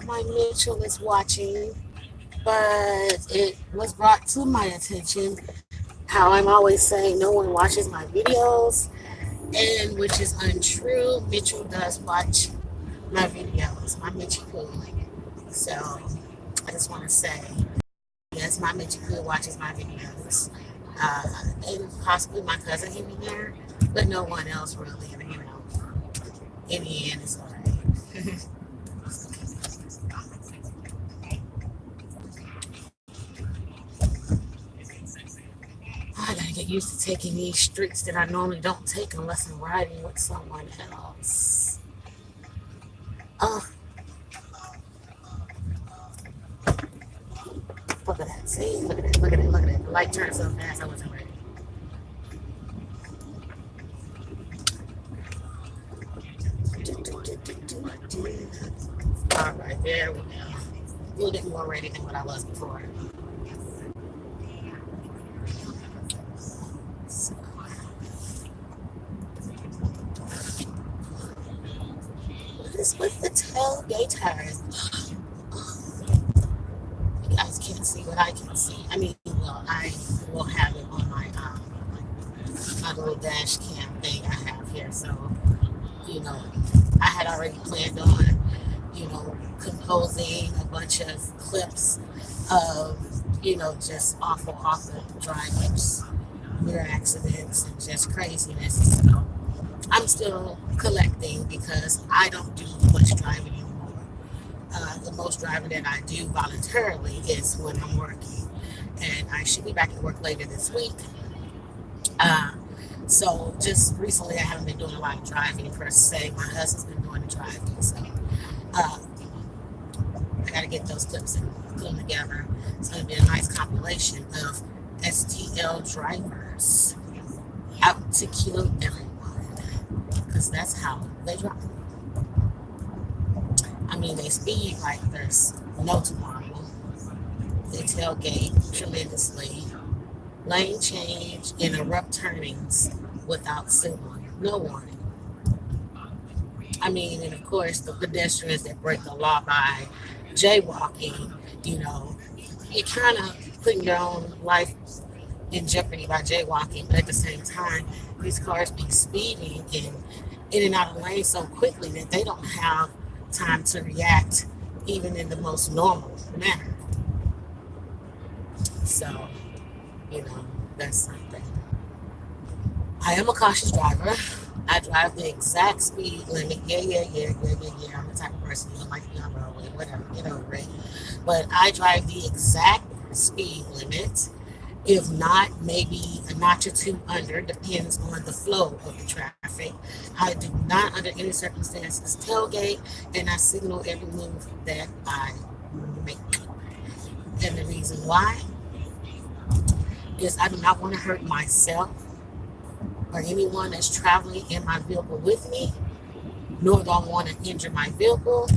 my Mitchell is watching, but it was brought to my attention how I'm always saying no one watches my videos, and which is untrue. Mitchell does watch my videos, my Mitchell Cool. So I just want to say, yes, my Mitchell Cool watches my videos. Uh, and possibly my cousin here and there, but no one else really, in the end, it's alright. I gotta get used to taking these streets that I normally don't take unless I'm riding with someone else. Oh, look at that. See? Look at that. Look at that. Look at that. The light turned so fast I wasn't ready. Alright, there we go. A little bit more ready than what I was before. So, what is with the tailgaters? You guys can't see what I can see. I mean, well, I will have it on my little dash cam thing I have here. So, you know, I had already planned on, composing a bunch of clips of, just awful drivers, near accidents, and just craziness. So I'm still collecting because I don't do much driving anymore. The most driving that I do voluntarily is when I'm working, and I should be back at work later this week. Uh, so just recently, I haven't been doing a lot of driving per se. My husband's been doing the driving, so uh, I got to get those clips and put them together. It's going to be a nice compilation of STL drivers out to kill everyone, because that's how they drive. I mean, they speed like there's no tomorrow. They tailgate tremendously, lane change, interrupt turnings without signal, no warning. I mean, and of course, the pedestrians that break the law by jaywalking, you know, you're kind of putting your own life in jeopardy by jaywalking, but at the same time, these cars be speeding in and out of lanes so quickly that they don't have time to react even in the most normal manner. So, you know, that's something. I am a cautious driver. I drive the exact speed limit. Yeah. I'm the type of person who don't like to be on the roadway, whatever, get over it. But I drive the exact speed limit. If not, maybe a notch or two under, depends on the flow of the traffic. I do not, under any circumstances, tailgate, and I signal every move that I make. And the reason why is I do not want to hurt myself or anyone that's traveling in my vehicle with me, nor do I want to injure my vehicle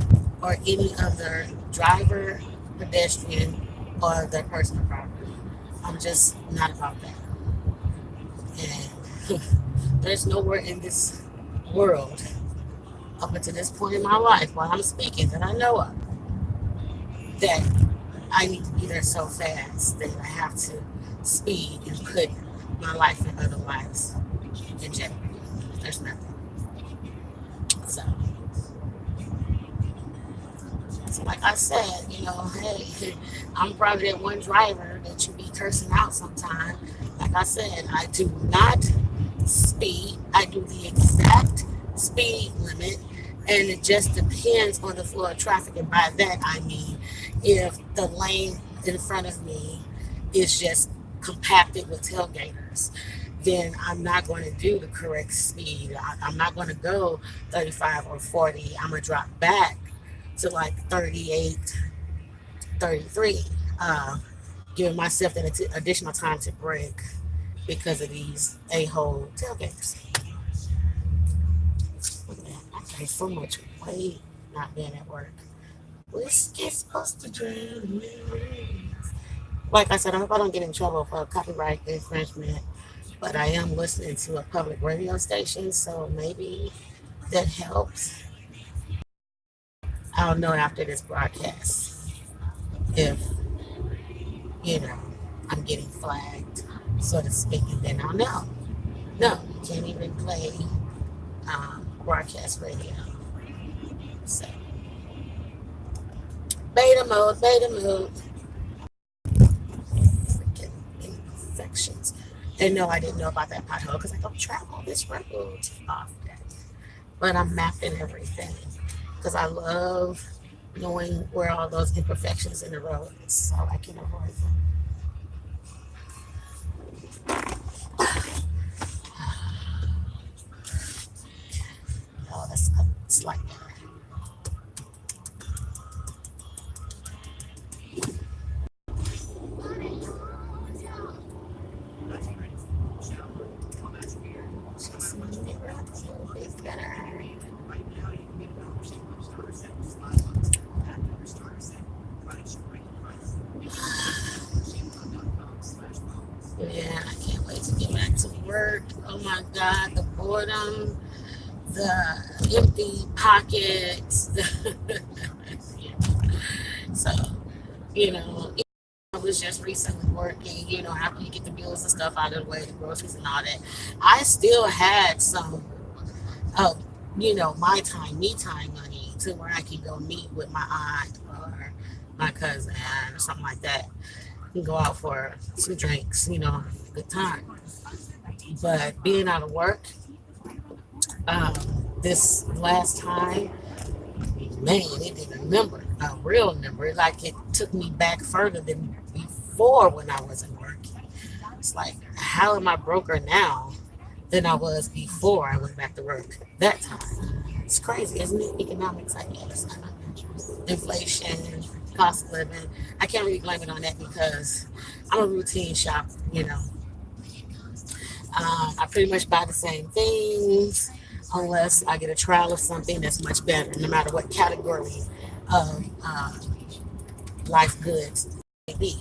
or any other driver, pedestrian, or their personal property. I'm just not about that. And there's nowhere in this world, up until this point in my life, while I'm speaking, that I know of, that I need to be there so fast that I have to speed and put my life and other lives in jeopardy. There's nothing. So, like I said, hey, I'm probably that one driver that you be cursing out sometime. Like I said, I do not speed. I do the exact speed limit, and it just depends on the flow of traffic. And by that, I mean if the lane in front of me is just compacted with tailgaters, then I'm not going to do the correct speed. I'm not going to go 35 or 40. I'm going to drop back to like 38, 33, giving myself that additional time to brake because of these a-hole tailgaters. I gained so much weight not being at work. We're supposed to drown. Like I said, I hope I don't get in trouble for copyright infringement, but I am listening to a public radio station, so maybe that helps. I'll know after this broadcast if, you know, I'm getting flagged, so to speak, and then I'll know. No, you can't even play broadcast radio. So, beta mode, freaking infections. And no, I didn't know about that pothole because I don't travel this road often. But I'm mapping everything because I love knowing where all those imperfections in the road is so I can avoid them. Oh, that's it's like that. Just my neighbor a little bit better. Yeah, I can't wait to get back to work. Oh my God, the boredom, the empty pockets. So, you know, I was just recently working, after you get the bills and stuff out of the way, the groceries and all that, I still had some of, my time, me time money to where I could go meet with my aunt or my cousin or something like that and go out for some drinks, good time. But being out of work, um, this last time, man, it didn't remember a real number. Like it took me back further than before when I wasn't working. It's like, how am I broker now than I was before I went back to work that time? It's crazy, isn't it? Economics, I guess. Inflation, cost of living. I can't really blame it on that because I'm a routine shopper, I pretty much buy the same things unless I get a trial of something that's much better, no matter what category of life goods may be.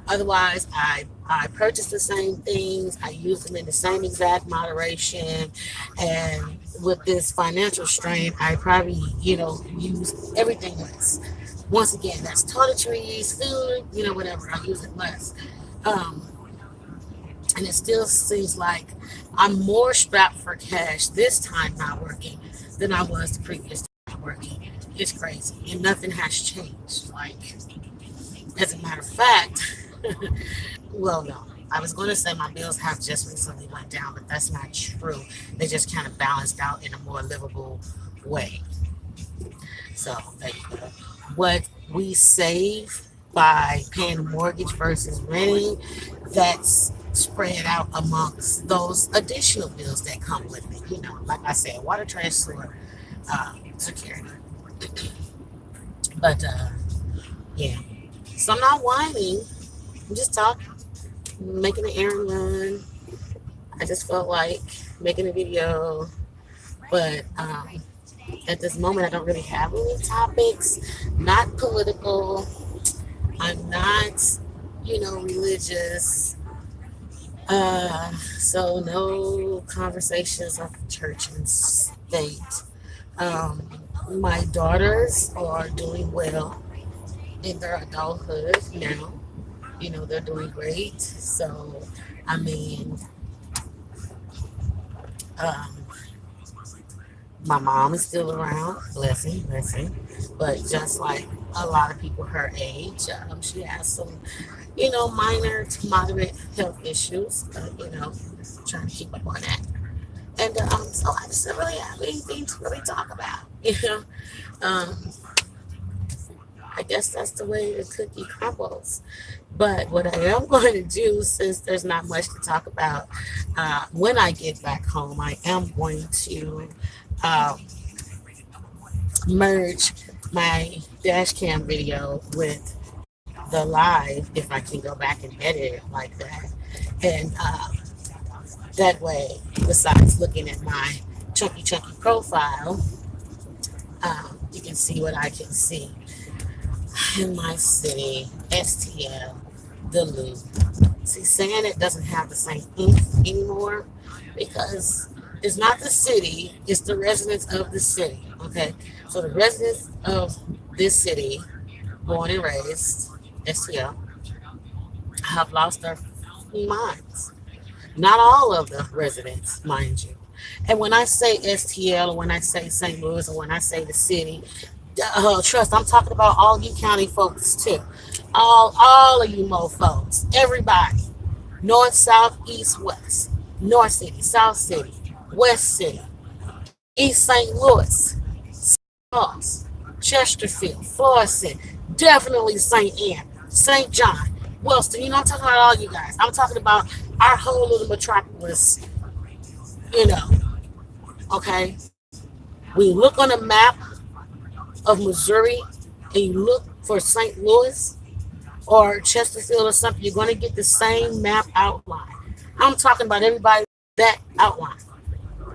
Otherwise, I purchase the same things, I use them in the same exact moderation, and with this financial strain, I probably, use everything less. Once again, that's toiletries, food, whatever, I use it less. Um, and it still seems like I'm more strapped for cash this time not working than I was the previous time working. It's crazy, and nothing has changed. Like, as a matter of fact, well, no, I was going to say my bills have just recently went down, but that's not true. They just kind of balanced out in a more livable way. So there you go. What we save by paying a mortgage versus renting, that's spread out amongst those additional bills that come with it. Like I said, water, trash, sewer, security. But yeah, so I'm not whining. I'm just talking, making an errand run. I just felt like making a video, but at this moment, I don't really have any topics. Not political. I'm not, religious. So no conversations of church and state. Um, my daughters are doing well in their adulthood now. They're doing great. So, I mean, um, my mom is still around, blessing, blessing. But just like a lot of people her age, she has some, minor to moderate health issues. Trying to keep up on that. And so I just don't really have anything to really talk about. Um, I guess that's the way the cookie crumbles. But what I am going to do, since there's not much to talk about, when I get back home, I am going to um, merge my dash cam video with the live if I can go back and edit it like that. And that way, besides looking at my chunky profile, you can see what I can see in my city, STL, the loop. See, saying it doesn't have the same oomph anymore because it's not the city, it's the residents of the city. Okay, so the residents of this city, born and raised, STL, have lost their minds. Not all of the residents, mind you. And when I say STL, or when I say St. Louis, or when I say the city, trust, I'm talking about all you county folks too. All of you folks, everybody. North, south, east, west. North City, South City, West City, East St. Louis, Falls, Chesterfield, Florissant, definitely St. Anne, St. John, Wellston. I'm talking about all you guys. I'm talking about our whole little metropolis, you know, okay? When you look on a map of Missouri and you look for St. Louis or Chesterfield or something, you're going to get the same map outline. I'm talking about everybody that outline.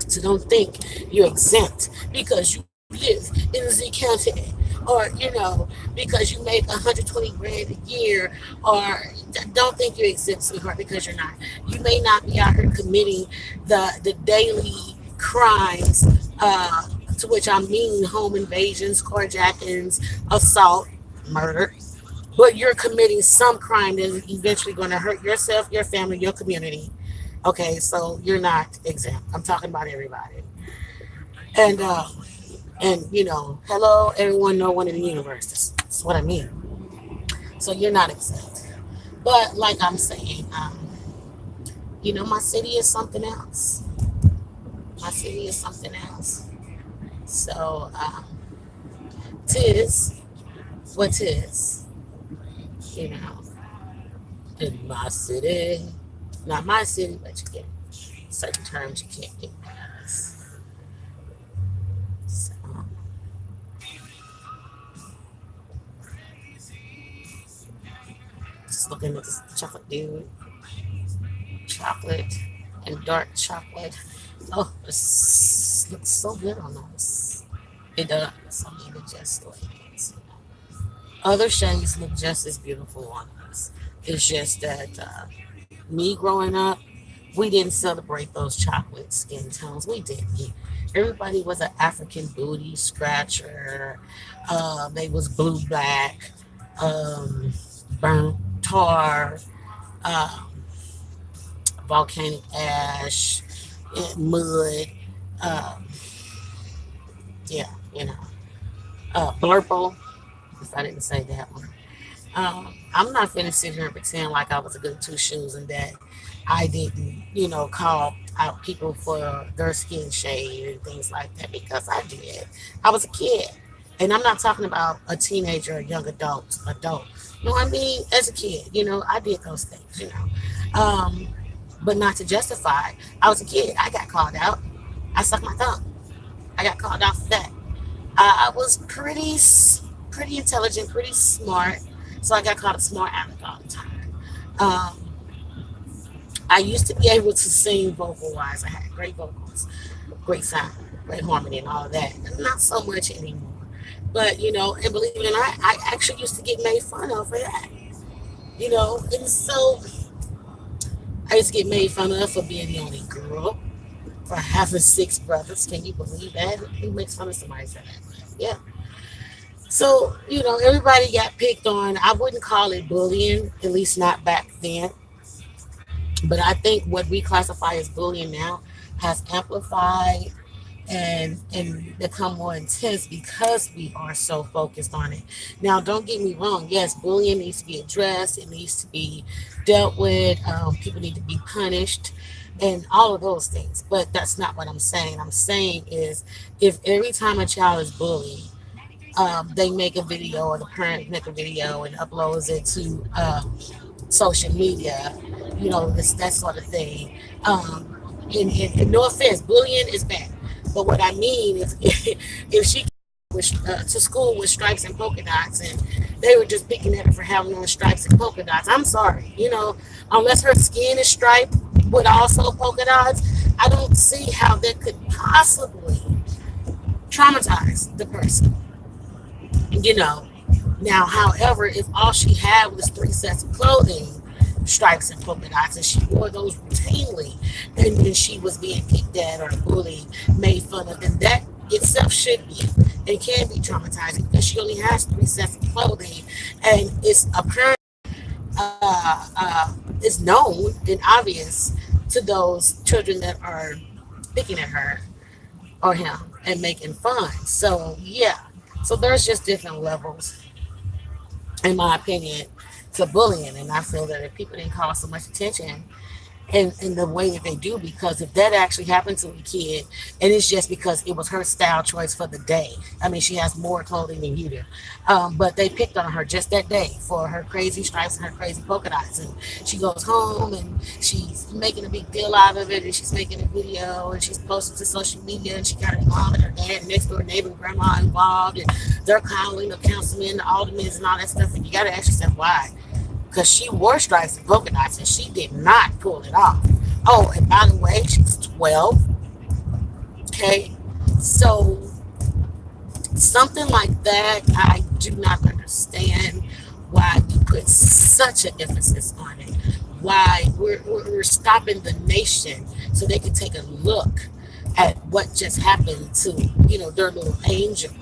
So don't think you're exempt because you live in Z County, or because you make 120 grand a year, or don't think you're exempt, sweetheart, because you're not. You may not be out here committing the daily crimes, to which I mean home invasions, carjackings, assault, murder, but you're committing some crime that is eventually going to hurt yourself, your family, your community. Okay, so you're not exempt. I'm talking about everybody. And hello, everyone, no one in the universe. That's what I mean. So you're not exempt. But like I'm saying, my city is something else. My city is something else. So tis what tis, you know, in my city. Not my city, but you get certain terms you can't get past. So, just looking at this chocolate dude, chocolate and dark chocolate. Oh, this looks so good on us. It does. I mean, it just like it. Other shades look just as beautiful on us. It's just that me growing up, we didn't celebrate those chocolate skin tones. We didn't. Everybody was an African booty scratcher. They was blue black, um, burnt tar, um, volcanic ash, mud. Um, yeah, blurple. If I didn't say that one. I'm not finna sit here and pretend like I was a good two shoes and that I didn't, call out people for their skin shade and things like that, because I did. I was a kid. And I'm not talking about a teenager or young adult. No, I mean, as a kid, I did those things. But not to justify. I was a kid. I got called out. I sucked my thumb. I got called out for that. I was pretty intelligent, pretty smart. So I got called a smart aleck all the time. Um, I used to be able to sing vocal wise. I had great vocals, great sound, great harmony, and all of that. Not so much anymore. But, and believe it or not, I actually used to get made fun of for that. And so I used to get made fun of for being the only girl, for having six brothers. Can you believe that? Who makes fun of somebody for that? Yeah. So, everybody got picked on. I wouldn't call it bullying, at least not back then. But I think what we classify as bullying now has amplified and become more intense because we are so focused on it. Now, don't get me wrong. Yes, bullying needs to be addressed. It needs to be dealt with. People need to be punished and all of those things. But that's not what I'm saying. I'm saying is, if every time a child is bullied, they make a video, or the parent make a video and uploads it to social media, this that sort of thing. And no offense, bullying is bad, but what I mean is, if she to school with stripes and polka dots, and they were just picking at her for having on stripes and polka dots, I'm sorry, unless her skin is striped with also polka dots, I don't see how that could possibly traumatize the person. you know. Now, however, if all she had was three sets of clothing, stripes and polka dots, and she wore those routinely, and then she was being picked at or bullied, made fun of, then that itself should be It can be traumatizing because she only has 3 sets of clothing, and it's apparent, it's known and obvious to those children that are picking at her or him and making fun. So yeah, so there's just different levels, in my opinion, to bullying, and I feel that if people didn't call so much attention in the way that they do, because if that actually happened to a kid and it's just because it was her style choice for the day, I mean, she has more clothing than you do, but they picked on her just that day for her crazy stripes and her crazy polka dots, and she goes home and she's making a big deal out of it, and she's making a video and she's posting to social media, and she got her mom and her dad and next door neighbor and grandma involved, and they're calling the councilmen, the aldermen, and all that stuff, and you got to ask yourself why, because she wore stripes and polka dots and she did not pull it off. Oh, and by the way, she's 12. Okay, so something like that, I do not understand why we put such an emphasis on it. Why we're stopping the nation so they can take a look at what just happened to, their little angel.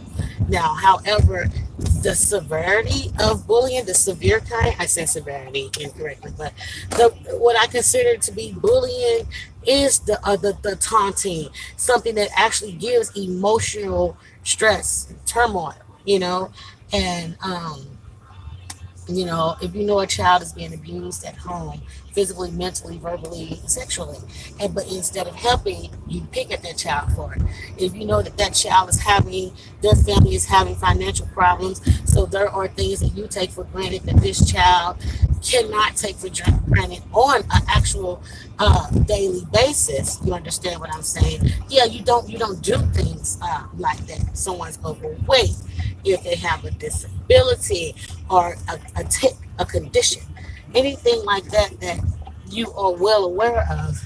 Now, however, the severity of bullying, the severe kind, I say severity incorrectly, but what I consider to be bullying is the taunting, something that actually gives emotional stress, turmoil, you know, and if you know a child is being abused at home, physically, mentally, verbally, sexually, but instead of helping, you pick at that child for it. If you know that that child is having, their family is having financial problems, so there are things that you take for granted that this child cannot take for granted on an actual daily basis. You understand what I'm saying? Yeah, you don't do things like that. Someone's overweight, if they have a disability or a tick, a condition, anything like that that you are well aware of,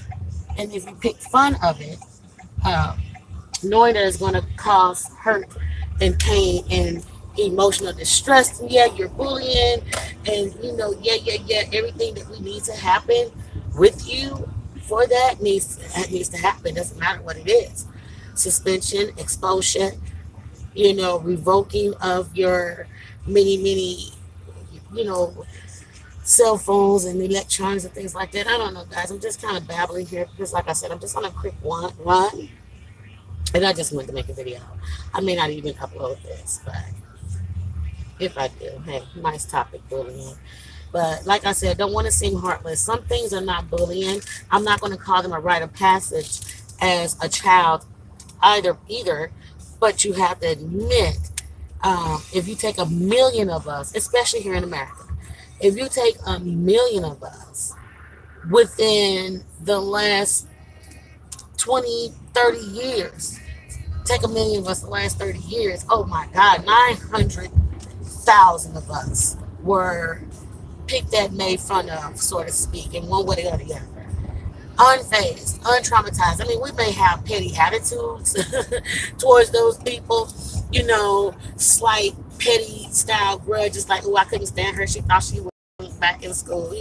and if you pick fun of it, uh, knowing that it's going to cause hurt and pain and emotional distress, yeah, you're bullying, and yeah, everything that we need to happen with you for that needs to happen. Doesn't matter what it is. Suspension, expulsion, revoking of your many, you know, cell phones and electronics and things like that. I don't know, guys. I'm just kind of babbling here because, like I said, I'm just on a quick run, and I just wanted to make a video. I may not even upload this, but if I do, hey, nice topic, bullying. But like I said, don't want to seem heartless. Some things are not bullying. I'm not going to call them a rite of passage as a child either, but you have to admit, if you take a million of us, especially here in America, if you take a million of us within the last 20, 30 years, take a million of us the last 30 years, oh my God, 900,000 of us were picked at, made fun of, so to speak, in one way or the other. Unfazed, untraumatized. I mean, we may have petty attitudes towards those people, slight petty style grudges, like, oh, I couldn't stand her. She thought she was back in school,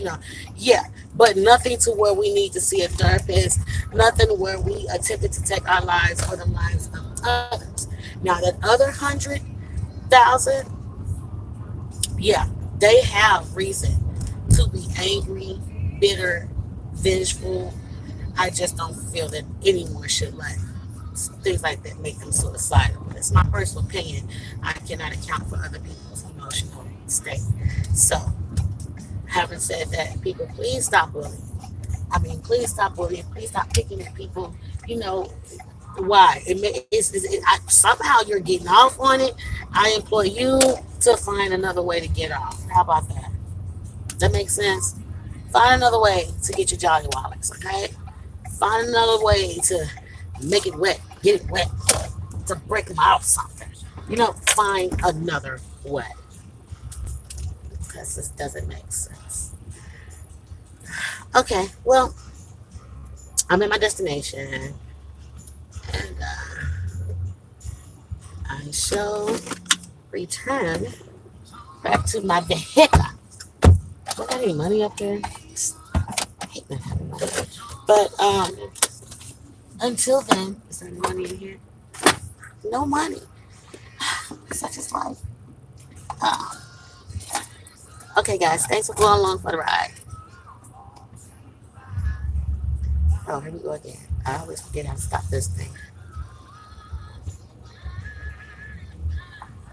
Yeah, but nothing to where we need to see a therapist, nothing where we attempted to take our lives or the lives of others. Now, that other 100,000, yeah, they have reason to be angry, bitter, vengeful. I just don't feel that anyone should let things like that make them suicidal. It's my personal opinion. I cannot account for other people's emotional state. So, having said that, people, please stop bullying. I mean, please stop bullying. Please stop picking at people. You know why? Somehow you're getting off on it. I implore you to find another way to get off. How about that? That makes sense. Find another way to get your jolly wallets, okay? Find another way to make it wet, get it wet, to break them out something. Find another way because this doesn't make sense. Okay, well, I'm at my destination, and I shall return back to my vehicle. Do I got any money up there? I hate not having money. But until then, is there any money in here? No money. like, uh, Okay, guys, thanks for going along for the ride. Oh, here we go again. I always forget how to stop this thing.